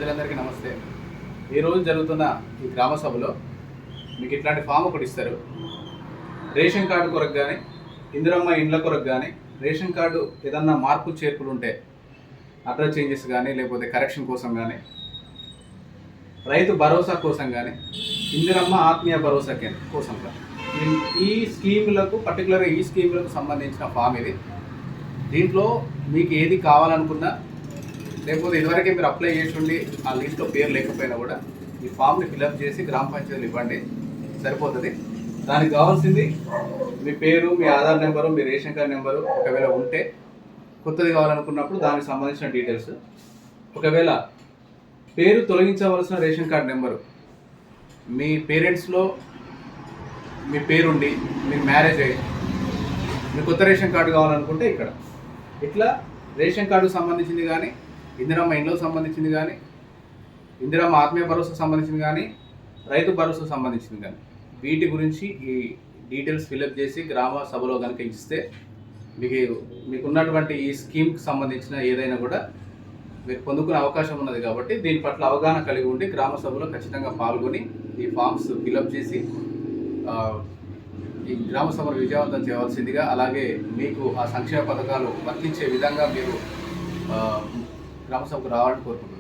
ప్రజలందరికీ నమస్తే. ఈరోజు జరుగుతున్న ఈ గ్రామ సభలో మీకు ఇట్లాంటి ఫామ్ ఒకటి ఇస్తారు. రేషన్ కార్డు కొరకు కానీ, ఇందిరమ్మ ఇండ్ల కొరకు కానీ, రేషన్ కార్డు ఏదన్నా మార్పులు చేర్పులు ఉంటే అడ్రస్ చేంజెస్ కానీ, లేకపోతే కరెక్షన్ కోసం కానీ, రైతు భరోసా కోసం కానీ, ఇందిరమ్మ ఆత్మీయ భరోసా కోసం కానీ, ఈ స్కీములకు పర్టికులర్గా ఈ స్కీములకు సంబంధించిన ఫామ్ ఇది. దీంట్లో మీకు ఏది కావాలనుకున్నా, లేకపోతే ఇదివరకే మీరు అప్లై చేసి ఉండి ఆ లిస్ట్లో పేరు లేకపోయినా కూడా ఈ ఫామ్ని ఫిల్అప్ చేసి గ్రామ పంచాయతీలు ఇవ్వండి, సరిపోతుంది. దానికి కావాల్సింది మీ పేరు, మీ ఆధార్ నెంబరు, మీ రేషన్ కార్డు నెంబరు, ఒకవేళ ఉంటే కొత్తది కావాలనుకున్నప్పుడు దానికి సంబంధించిన డీటెయిల్స్. ఒకవేళ పేరు తొలగించవలసిన రేషన్ కార్డు నెంబరు, మీ పేరెంట్స్లో మీ పేరుండి మీరు మ్యారేజ్ అయ్యి మీ కొత్త రేషన్ కార్డు కావాలనుకుంటే ఇక్కడ ఇట్లా రేషన్ కార్డుకు సంబంధించింది కానీ, ఇందిరమ్మ ఇండ్లకు సంబంధించింది కానీ, ఇందిరమ్మ ఆత్మీయ భరోసాకు సంబంధించింది కానీ, రైతు భరోసాకు సంబంధించింది కానీ, వీటి గురించి ఈ డీటెయిల్స్ ఫిల్అప్ చేసి గ్రామ సభలో కనుక ఇస్తే మీకున్నటువంటి ఈ స్కీమ్కి సంబంధించిన ఏదైనా కూడా మీరు పొందుకునే అవకాశం ఉన్నది. కాబట్టి దీని పట్ల అవగాహన కలిగి ఉండి గ్రామ సభలో ఖచ్చితంగా పాల్గొని ఈ ఫామ్స్ ఫిల్అప్ చేసి ఈ గ్రామ సభను విజయవంతం చేయవలసిందిగా, అలాగే మీకు ఆ సంక్షేమ పథకాలు వర్తించే విధంగా మీరు గ్రామ సభకు రావాలని కోరుకుంటున్నాను.